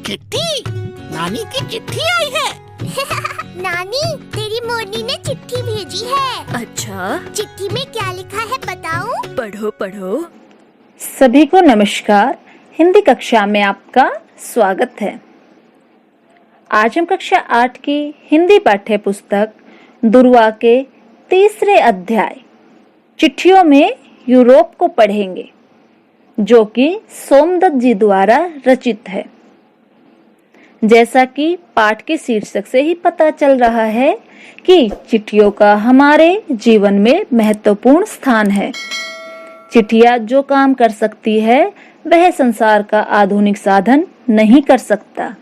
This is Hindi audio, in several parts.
चिट्ठी, नानी की चिट्ठी आई है। नानी, तेरी मोरनी ने चिट्ठी भेजी है। अच्छा, चिट्ठी में क्या लिखा है बताऊं? पढ़ो पढ़ो। सभी को नमस्कार। हिंदी कक्षा में आपका स्वागत है। आज हम कक्षा 8 की हिंदी पाठ्य पुस्तक दुर्वा के तीसरे अध्याय चिट्ठियों में यूरोप को पढ़ेंगे, जो कि सोमदत्त जी द्वारा रचित है। जैसा कि पाठ के शीर्षक से ही पता चल रहा है कि चिट्ठियों का हमारे जीवन में महत्वपूर्ण स्थान है। चिट्ठियां जो काम कर सकती है वह संसार का आधुनिक साधन नहीं कर सकता।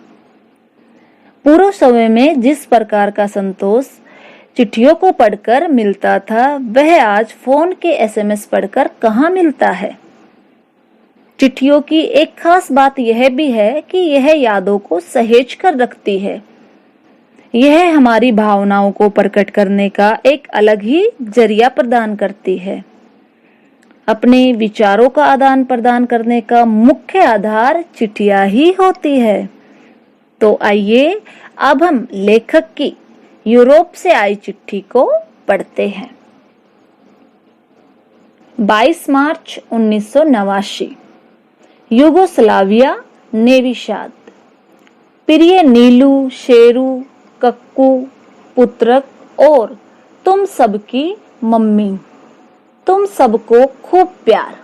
पूर्व समय में जिस प्रकार का संतोष चिट्ठियों को पढ़कर मिलता था, वह आज फोन के एसएमएस पढ़कर कहाँ मिलता है। चिट्ठियों की एक खास बात यह भी है कि यह यादों को सहेज कर रखती है। यह हमारी भावनाओं को प्रकट करने का एक अलग ही जरिया प्रदान करती है। अपने विचारों का आदान प्रदान करने का मुख्य आधार चिट्ठियां ही होती है। तो आइए अब हम लेखक की यूरोप से आई चिट्ठी को पढ़ते हैं। 22 मार्च 1989, यूगोस्लाविया, नेवी शाद। प्रिय नीलू, शेरू, कक्कू, पुत्रक और तुम सबकी मम्मी, तुम सबको खूब प्यार।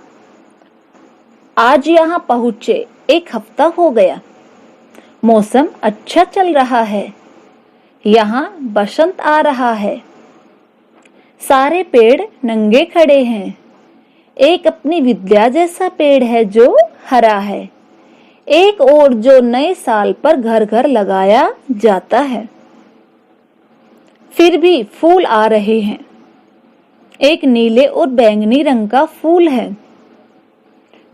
आज यहाँ पहुँचे 1 हफ्ता हो गया। मौसम अच्छा चल रहा है। यहाँ बसंत आ रहा है। सारे पेड़ नंगे खड़े हैं। एक अपनी विद्या जैसा पेड़ है जो हरा है। एक और जो नए साल पर घर घर लगाया जाता है। फिर भी फूल आ रहे हैं। एक नीले और बैंगनी रंग का फूल है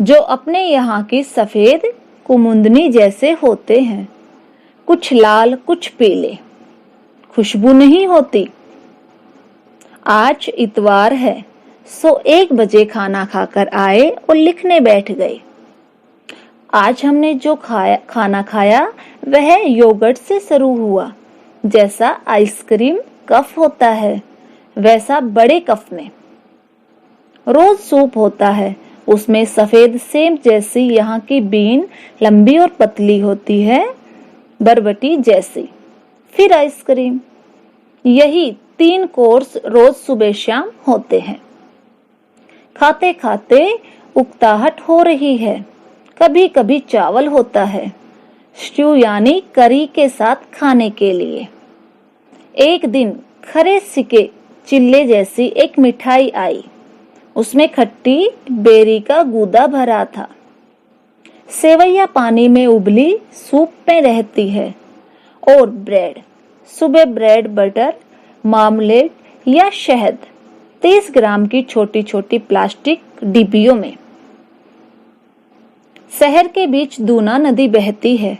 जो अपने यहाँ की सफेद कुमुदनी जैसे होते हैं। कुछ लाल, कुछ पीले। खुशबू नहीं होती। आज इतवार है, सो 1 बजे खाना खाकर आए और लिखने बैठ गए। आज हमने जो खाना खाया वह योगर्ट से शुरू हुआ। जैसा आइसक्रीम कप होता है वैसा बड़े कप में। रोज सूप होता है, उसमें सफेद सेब जैसी यहाँ की बीन लंबी और पतली होती है, बरबटी जैसी। फिर आइसक्रीम। यही 3 कोर्स रोज सुबह शाम होते हैं। खाते खाते उकताहट हो रही है। कभी कभी चावल होता है, स्ट्यू यानी करी के साथ खाने के लिए। एक दिन खरे सिके चिल्ले जैसी एक मिठाई आई। उसमें खट्टी बेरी का गूदा भरा था। सेवैया पानी में उबली सूप में रहती है। और ब्रेड, सुबह ब्रेड बटर, मार्मलेड या शहद 30 ग्राम की छोटी छोटी प्लास्टिक डिब्बियों में। शहर के बीच दूना नदी बहती है।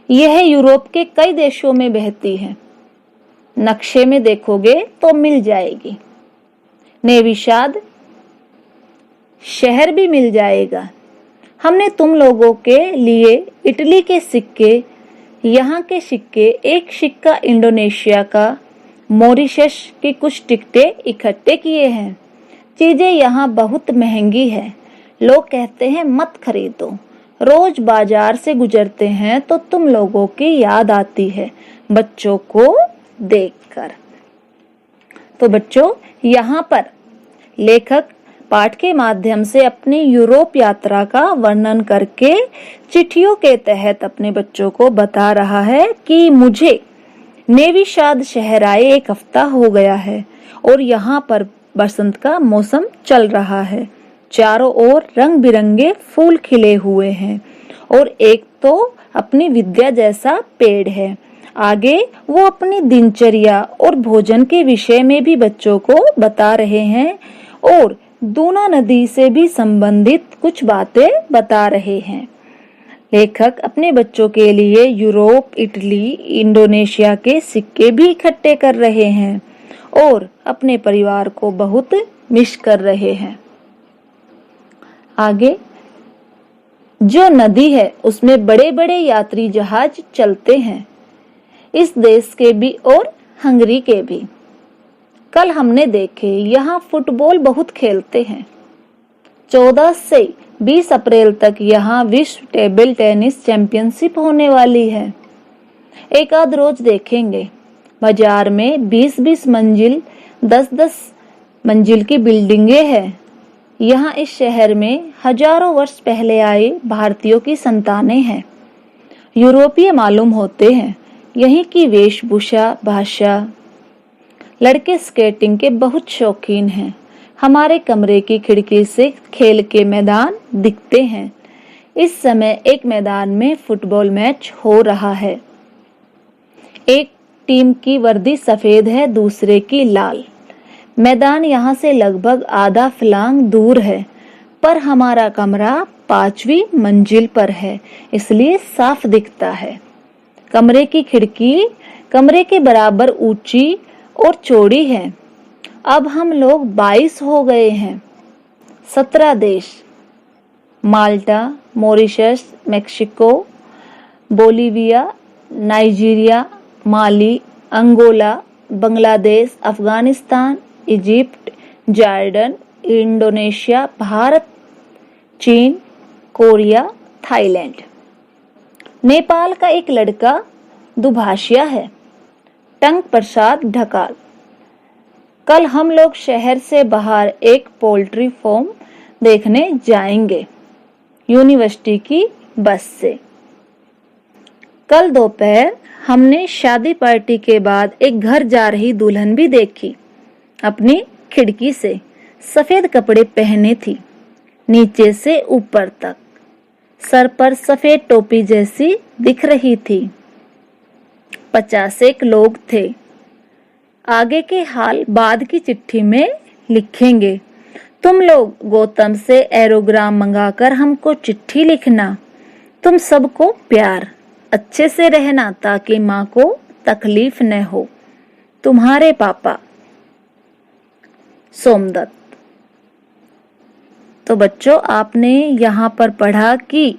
यह यूरोप के कई देशों में बहती है। नक्शे में देखोगे तो मिल जाएगी। नेविशाद शहर भी मिल जाएगा। हमने तुम लोगों के लिए इटली के सिक्के, यहाँ के सिक्के, एक सिक्का इंडोनेशिया का, मॉरिशस की कुछ टिकटें इकट्ठे किए हैं। चीजें यहाँ बहुत महंगी है। लोग कहते हैं मत खरीदो। रोज बाजार से गुजरते हैं तो तुम लोगों की याद आती है बच्चों को देखकर। तो बच्चों, यहाँ पर लेखक पाठ के माध्यम से अपनी यूरोप यात्रा का वर्णन करके चिट्ठियों के तहत अपने बच्चों को बता रहा है कि मुझे नेवी शाद शहर आए 1 हफ्ता हो गया है और यहाँ पर बसंत का मौसम चल रहा है। चारों ओर रंग बिरंगे फूल खिले हुए हैं और एक तो अपनी विद्या जैसा पेड़ है। आगे वो अपनी दिनचर्या और भोजन के विषय में भी बच्चों को बता रहे हैं और दूना नदी से भी संबंधित कुछ बातें बता रहे हैं। लेखक अपने बच्चों के लिए यूरोप, इटली, इंडोनेशिया के सिक्के भी इकट्ठे कर रहे हैं और अपने परिवार को बहुत मिस कर रहे हैं। आगे जो नदी है उसमें बड़े बड़े यात्री जहाज चलते हैं, इस देश के भी और हंगरी के भी। कल हमने देखे यहाँ फुटबॉल बहुत खेलते हैं। 14 से 20 अप्रैल तक यहाँ विश्व टेबल टेनिस चैंपियनशिप होने वाली है। एक आध रोज देखेंगे बाजार में 20-20 मंजिल 10-10 मंजिल की बिल्डिंगे हैं। यहाँ इस शहर में हजारों वर्ष पहले आए भारतीयों की संतानें हैं। यूरोपीय मालूम होते हैं। यहीं की वेशभूषा, भाषा। लड़के स्केटिंग के बहुत शौकीन हैं। हमारे कमरे की खिड़की से खेल के मैदान दिखते हैं। इस समय एक मैदान में फुटबॉल मैच हो रहा है। एक टीम की वर्दी सफेद है, दूसरे की लाल। मैदान यहाँ से लगभग आधा फलांग दूर है, पर हमारा कमरा 5वीं मंजिल पर है, इसलिए साफ दिखता है। कमरे की खिड़की कमरे के बराबर ऊंची और चौड़ी है। अब हम लोग 22 हो गए हैं। 17 देश, Malta, Mauritius, Mexico, Bolivia, Nigeria, Mali, Angola, Bangladesh, Afghanistan, Egypt, Jordan, Indonesia, Bharat, चीन, कोरिया, थाईलैंड। नेपाल का एक लड़का दुभाषिया है, टंक प्रसाद ढकाल। कल हम लोग शहर से बाहर एक पोल्ट्री फार्म देखने जाएंगे यूनिवर्सिटी की बस से। कल दोपहर हमने शादी पार्टी के बाद एक घर जा रही दुल्हन भी देखी। अपनी खिड़की से सफेद कपड़े पहने थी, नीचे से ऊपर तक। सर पर सफेद टोपी जैसी दिख रही थी। 50 लोग थे। आगे के हाल बाद की चिट्ठी में लिखेंगे। तुम लोग गौतम से एरोग्राम मंगाकर हमको चिट्ठी लिखना। तुम सबको प्यार, अच्छे से रहना ताकि माँ को तकलीफ न हो। तुम्हारे पापा सोमदत्त। तो बच्चों, आपने यहाँ पर पढ़ा कि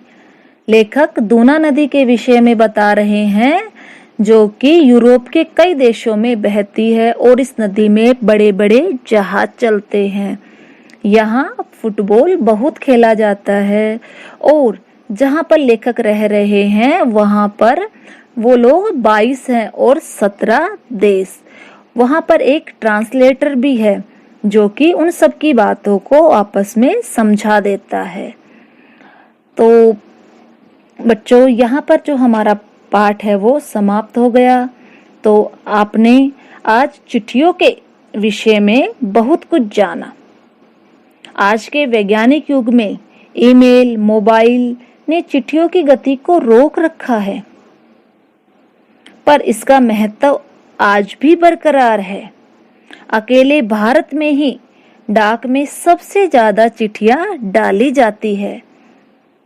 लेखक दूना नदी के विषय में बता रहे हैं, जो कि यूरोप के कई देशों में बहती है और इस नदी में बड़े बड़े जहाज चलते हैं। यहाँ फुटबॉल बहुत खेला जाता है और जहाँ पर लेखक रह रहे हैं वहाँ पर वो लोग 22 हैं और 17 देश। वहाँ पर एक ट्रांसलेटर भी है जो कि उन सब की बातों को आपस में समझा देता है। तो बच्चों, यहाँ पर जो हमारा पाठ है वो समाप्त हो गया। तो आपने आज चिट्ठियों के विषय में बहुत कुछ जाना। आज के वैज्ञानिक युग में ईमेल, मोबाइल ने चिट्ठियों की गति को रोक रखा है, पर इसका महत्व आज भी बरकरार है। अकेले भारत में ही डाक में सबसे ज्यादा चिट्ठियां डाली जाती है,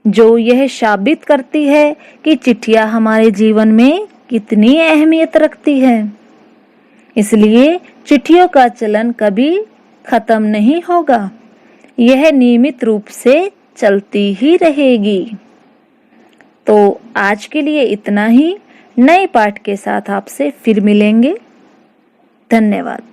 जो यह साबित करती है कि चिट्ठियां हमारे जीवन में कितनी अहमियत रखती है। इसलिए चिट्ठियों का चलन कभी खत्म नहीं होगा, यह नियमित रूप से चलती ही रहेगी। तो आज के लिए इतना ही। नए पाठ के साथ आपसे फिर मिलेंगे। धन्यवाद।